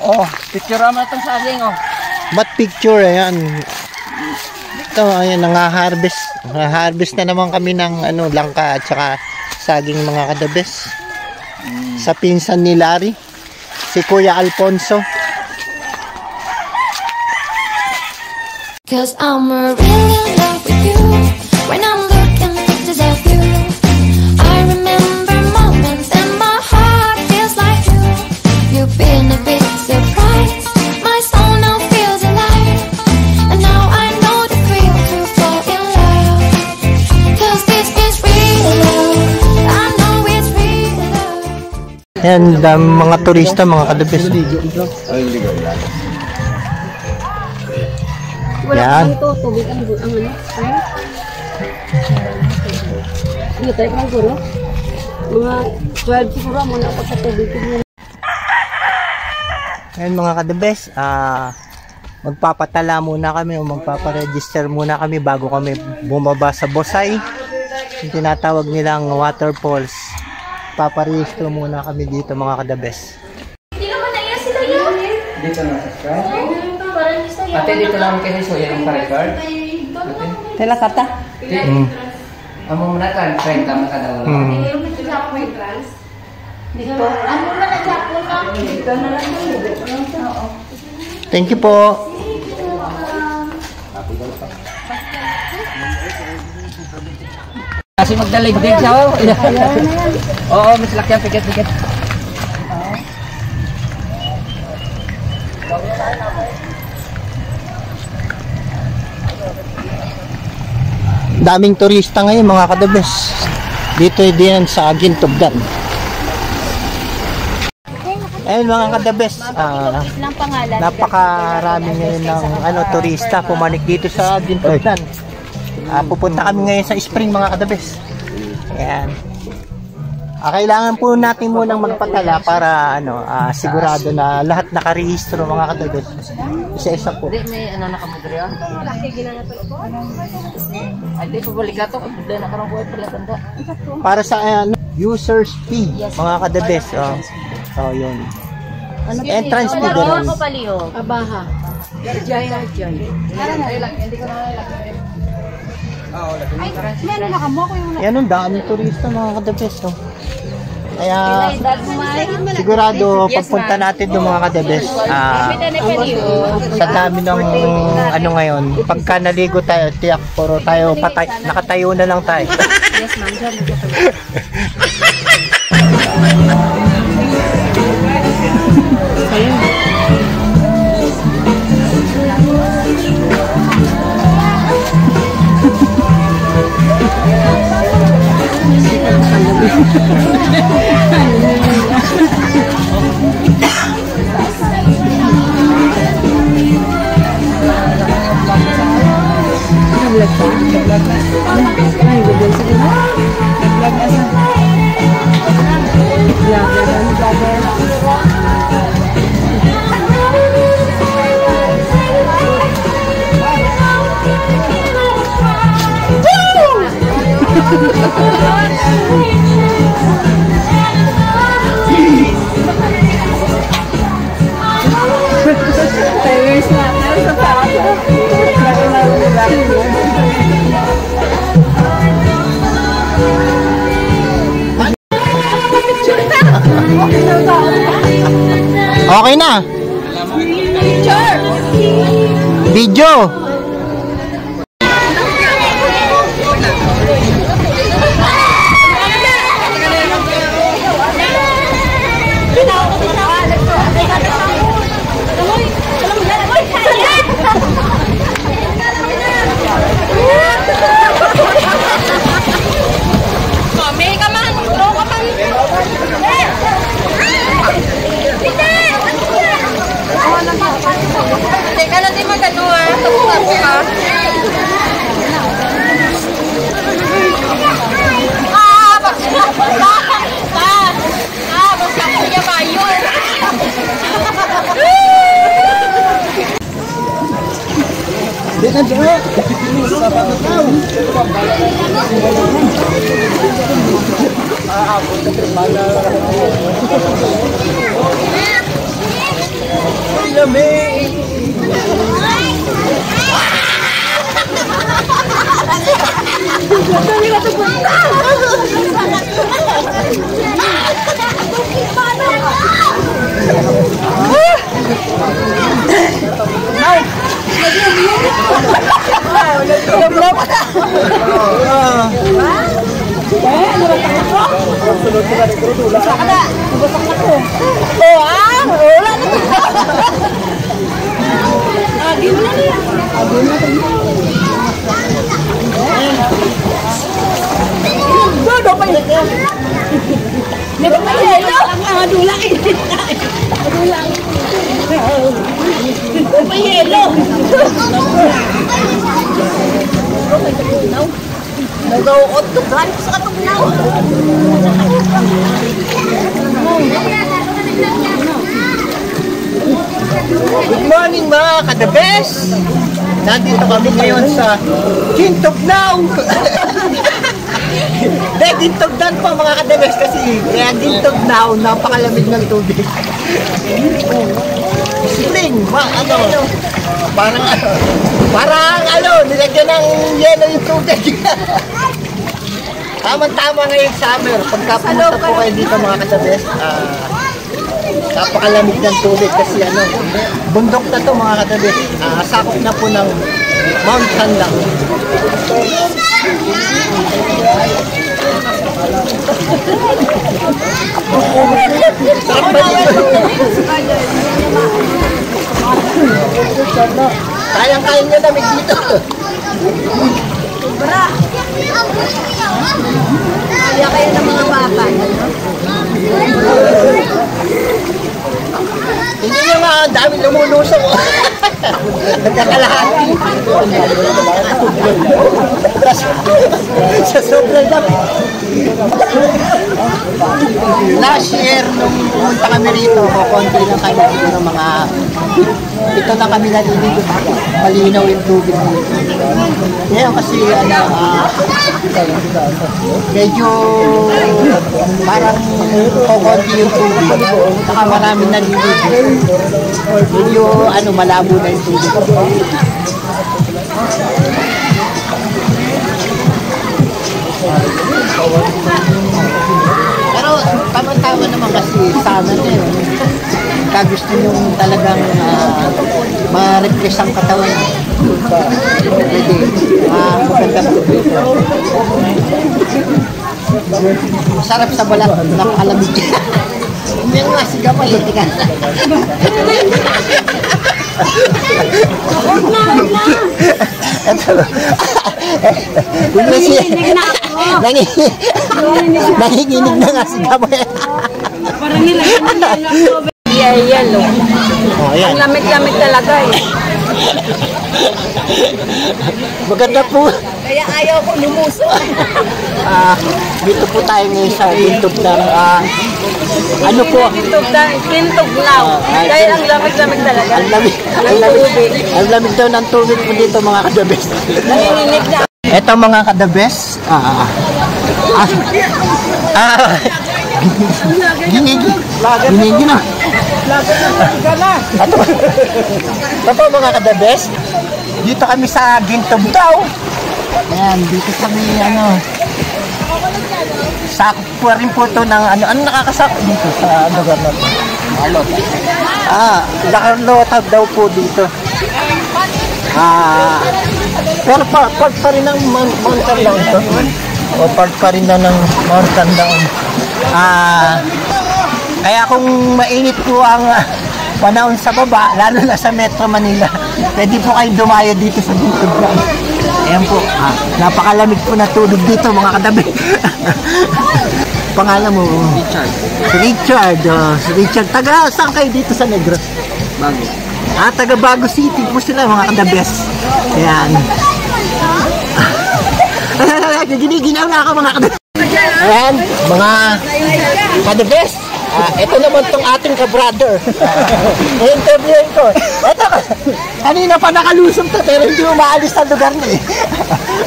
Oh, picture naman itong saging, oh. Ba't picture? Ayan. Ito, ayan, nangaharvest. Nangaharvest na naman kami ng langka at saka saging, mga kadabes. Sa pinsan ni Larry, si Kuya Alfonso. Cause I'm really in love with you. When I'm looking at pictures of you, I remember moments and my heart feels like you. You've been a big surprise. My soul now feels alive. And now I know the thrill to fall in love. Cause this is real love. I know it's real love. Ayan, mga turista, mga kadabes. Yan. Ito, tubig ang ano? Ay? Ano tayo kang guro? Mga 12 siguro muna ako sa tubig. Ayan, mga kadabes, magpapatala muna kami o magpaparegister muna kami bago kami bumaba sa Bosay. Yung tinatawag nilang waterfalls. Paparegister muna kami dito, mga kadabes. Hindi naman na iya sila yun. Dito na subscribe. Ate, dito lang kayo so yan ang pa-record. Tela kata? Amo muna kan, friend tama ka daw. Dito. Ano na nag-Japon ka? Dito na lang. Oo. Thank you po. Kasi magdaligdig siya, oh. Oo, mas laki ang pikit-pikit. Daming turista ngayon, mga kadabes. Dito din sa Gintugdan. Ayun, mga kadabes, napakarami ngayon ng turista pumanik dito sa Gintugdan. Pupunta kami ngayon sa spring, mga kadabes. Ayan. Kailangan po natin munang magpatala para sigurado na lahat nakarehistro, mga kadabes. Isa-isa po. Hindi, may nakamudri, ah. Ay, di pa balik ato. Hindi, nakarang buhay pala tanda. Para sa users fee, mga kadabes. So, yun. Entrance fee din. Abaha. Jaya. Hindi ko na Meron na kamo ko yung Yan ang daming turista, mga kadabes. Kaya sigurado pagpunta natin doon, mga kadabes, sa dami ng ngayon, pagka naligo tayo, tiyak puro tayo nakatayo na lang tayo. Yes, ma'am. Okay na. Video. Teka lang din magano tapos ka. Basta kuya mayon. Good morning mga ka-the best! Nandito kami ngayon sa Gintugnaw! Hindi, Gintugnan po mga ka-the best kasi kaya Gintugnaw, napakalamig ng tubig. Spring, parang nilagyan ng yelo yung tubig. Tama-tama ngayon summer, pagka pumunta po kayo dito mga ka-the best, napakalamig ng tubig kasi bundok na to mga katabi. Sakop na po ng Mount Sanlang. Kayang-kaya nyo lamig dito. Kaya kayo ng mga bata. Hindi nyo nga, ang dami lumulusong. Nagkakalahati. Sa sobrang dami. Last year, nung pumunta kami rito, konti lang kami dito ng mga... Ito na kami naliligo. Malinaw yung tubig dito. Ngayon kasi, medyo parang konti yung tubig. Saka maraming naliligo. Medyo malabo na yung tubig. Pero tama-tama naman kasi sana na yun. Kaya gusto nyo talagang ma-refresh ang katawan. Pwede. Magandang tubig. Sarap sa balat. Napakalamig. Hindi nga siga pa yun. Nanginginig na nga siga pa yun. Parang nilagyan nila. Yan, no? Ang lamig-lamig talaga eh. Maganda po. Kaya ayaw ko lumuso. Dito po tayo ngayon sa Gintog ng ano po? Gintugnaw. Dahil ang lamig-lamig talaga. Ang lamig daw ng tubig po dito mga kadabes. Nanginginig na. Eto mga kadabes. Ginigi na. Ito po mga kadabes. Dito kami sa Gintugnaw. Ayan, dito kami sakop po rin po ito ng ano nakakasakop dito sa lugar na ito? Lakarlotag daw po dito. Pero part pa rin ng mountain lang ito. O part pa rin na ng mountain down. Kaya kung mainit po ang panahon sa baba, lalo na sa Metro Manila, pwede po kayong dumayo dito sa Gintugnaw. Ayan po, napakalamig po na tubig dito mga katabi. Pangalan mo? Richard. Si Richard. Taga saan kayo dito sa Negros? Bago. Taga Bago City po sila mga kadabes. Ayan. Giniginaw na ako mga kadabes. Ayan, mga kadabes. Ito naman tong ating ka-brother. I-interviewin ko. Ito, kanina pa nakalusong to pero hindi mo maalis sa lugar na eh.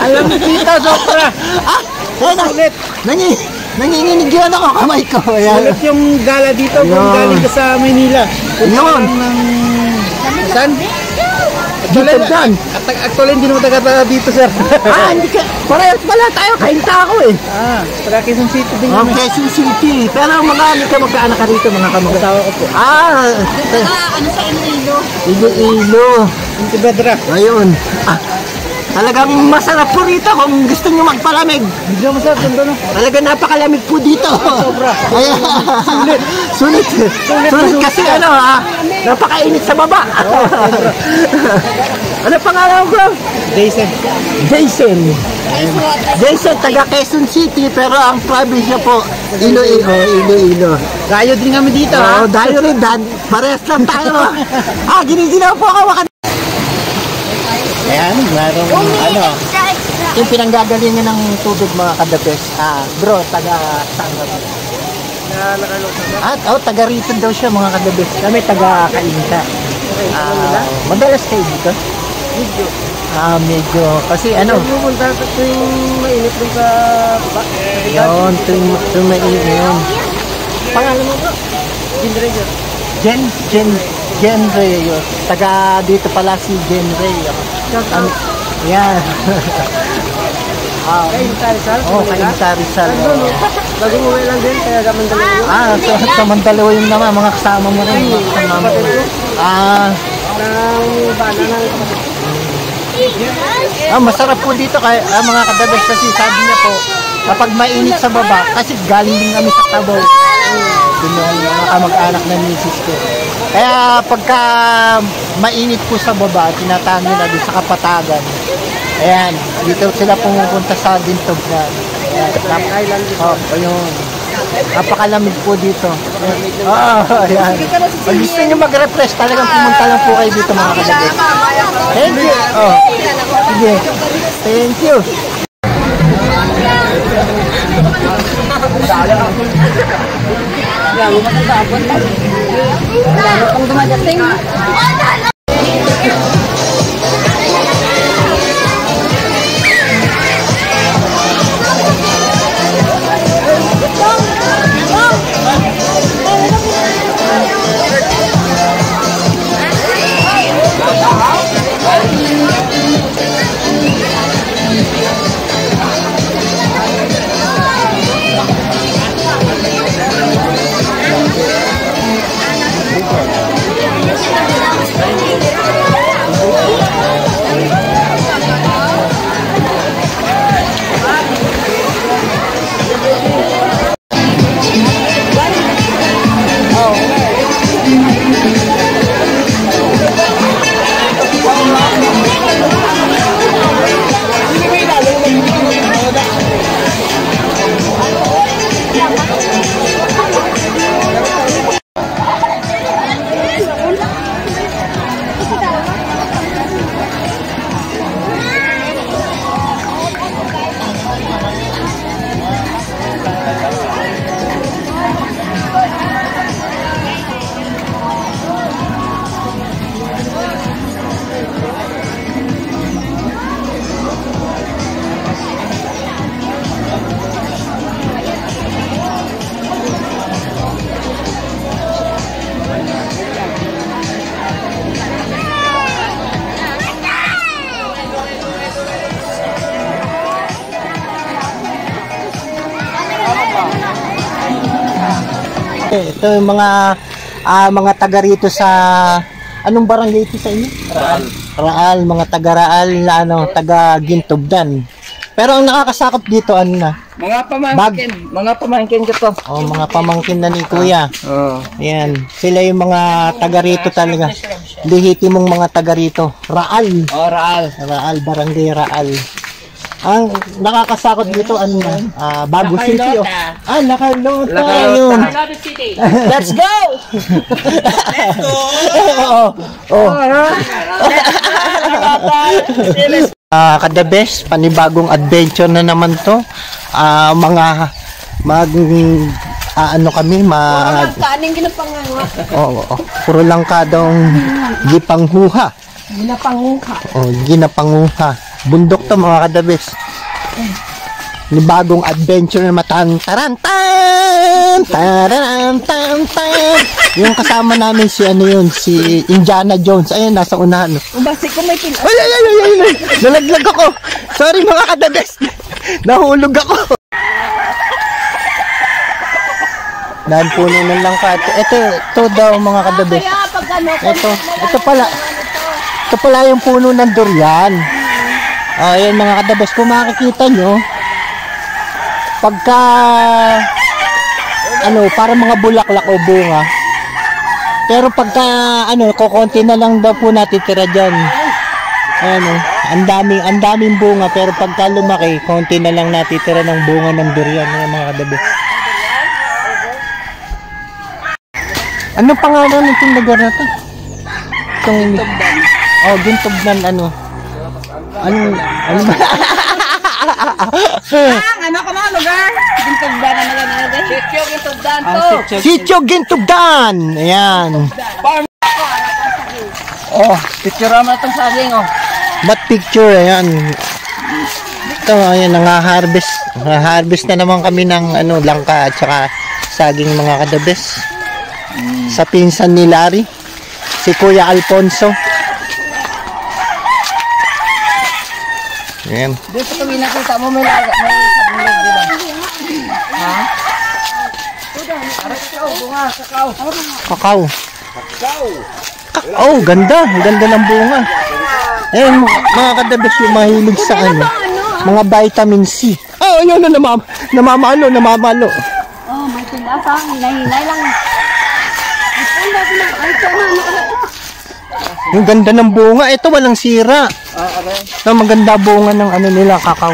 Alam mo dito, Sopra. Nanginginig yun ako, kamay ko. Ulit yung gala dito kung galing ka sa Manila. Yun. Saan? Gintubdan. Actually, hindi naman taga dito, sir. Hindi ka. Parehas pala tayo. Kahinta ako eh. Taga Quezon City din Oh, Quezon City. Pero mga ano ka magkaanak ka rito, mga kamag. Asawa ko po. Ano sa Iloilo? Iloilo. Hindi bedra. Ayun. Talagang masarap po rito kung gusto nyo magpalamig. Hindi naman, sir. Ganda na. Talagang napakalamig po dito. Sobra. Ayan. Sulit. Sulit kasi napakainit sa baba. Ano pangalan mo, bro? Jason. Jason, taga Quezon City, pero ang probinsya po, Iloilo. Dayo din kami dito, Oo, dayo rin, parehas lang tayo. Giniginaw po ako. Ayan, larong yung pinanggagalingan ng tubig mga kadabes. Bro, taga saan ba? Taga rito daw siya mga kadabes. Kami taga Kainta. Madalas kayo dito? Medyo. Kasi Pupunta sa tuwing mainit dun sa baba. yun, tuwing mainit yun. Pangalan mo bro? Jen Reyes. Taga dito pala si Jen Reyes. Yan. Rizal. Kainta Rizal. Bagong uwi lang din, kaya gaman dalawa. Sa Mandaluyong yung naman, mga kasama mo rin. Mga kasama mo. Ng bana ng kapatid. Masarap po dito mga kadabes kasi sabi niya po, kapag mainit sa baba, kasi galing din kami sa Tabaw. Yung mga kamag-anak ng misis ko. Kaya pagka mainit po sa baba, tinatawag nila doon sa Kapatagan. Ayan, dito sila pumupunta sa Dintubdan. Island. Ayun. Napakalamig po dito. Ayan. Pag gusto nyo mag-refresh, talagang pumunta lang po kayo dito mga kadabes. Thank you. Sige. Thank you. Lalo matagapon. Lalo pang dumadating. Ito yung mga taga rito sa anong barangay ito sa inyo? Raal, mga taga Raal na taga Gintubdan. Pero ang nakakasakop dito Mga pamangkin ko to. mga pamangkin na ni Kuya. Ayan, sila yung mga taga rito talaga. Lehitimong mga taga rito. Raal. Raal, barangay Raal. Ang nakakasakot dito Bago City. Nakalota yun. Let's go! The best, panibagong adventure na naman to. Kaning ginapanguha. Puro lang kadong gipanghuha. Ginapanguha. Ginapanguha. Bundok to mga kadabes. bagong adventure na taran yung kasama namin si si Indiana Jones. Ayun, nasa unahan. Basi ko may pin. Ay, nalaglag ako. Sorry mga kadabes. Nahulog ako. Dahil puno ng langka. Ito daw mga kadabes. Kaya pag ano, Ito pala yung puno ng durian. Ayan mga kadabes, kung makikita nyo, pagka para mga bulaklak o bunga, pero pagka kukonti na lang daw po natitira dyan. Ang daming bunga, pero pagka lumaki, konti na lang natitira ng bunga ng durian mga kadabes. Ano pangalan ng lugar na to? Gintubdan. Ano ba? ano ka mga lugar? Gintugdan na natin. Gintugdan to. Sitio Gintubdan. Ayan. Picture mo itong saging, Ba't picture? Ayan. Ito, ayan, nangaharvest na naman kami ng langka at saka saging mga kadabes. Sa pinsan ni Larry, si Kuya Alfonso. Ayan. Dito kami nakita mo may sabulog, di ba? Ha? Kakao. Ganda. Ang ganda ng bunga. Ayan, mga kadabes yung mahilig sa mga vitamin C. Namamalo. May pinasa. Hinay lang. Yung ganda ng bunga. Ito walang sira. Maganda bunga ng nila, kakao.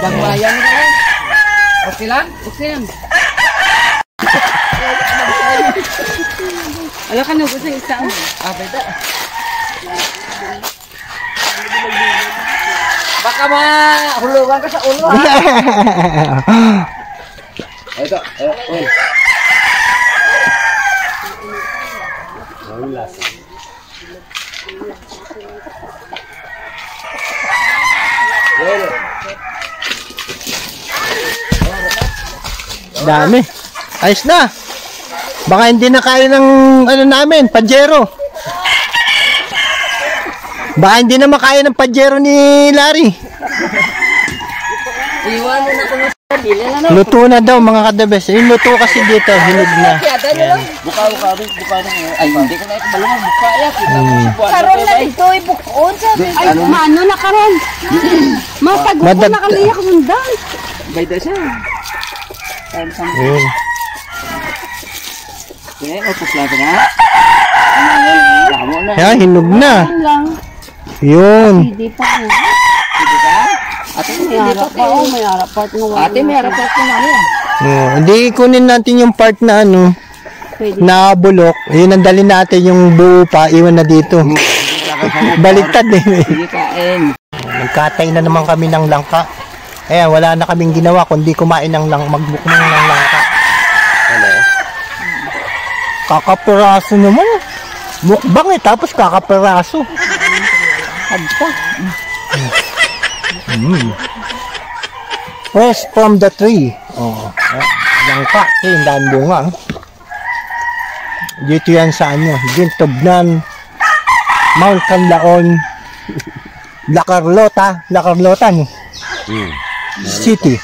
Dagmayan nila yan. Okay lang? Wala ka na gusto isa. Beda. Baka mahulugan ka sa ulo, Ito. Dami. Ayos na. Baka hindi na kaya ng namin, pajero. Baka hindi na makaya ng pajero ni Larry. Iwan mo na kung Luto na daw mga kadabes. Yung luto kasi dito, hinog na. buka ay hindi ko na ito malungan buka Karon na dito ibukod. Ay, maano na karon. Matagod na nakaliyak mundan. Bayda siya. Ayun. Upos lang na. Ayan, hinog na. Yun. Hindi pa ko. Ate, May harap pa oh, may harap part na wala. Ate, may harap ako na yan. Hindi kunin natin yung part na Pwede. na bulok. Yun ang dali natin yung buo pa, iwan na dito. Baliktad Sige kain. Nagkatay na naman kami ng langka. Ayan, wala na kaming ginawa kundi kumain ng magbukmang ng langka. Kakapiraso naman. Mukbang tapos kakapiraso. Agpa. Fresh from the tree. Langka. Yung daan bunga. Dito yan sa Gintubdan, Mount Canlaon, La Carlota City.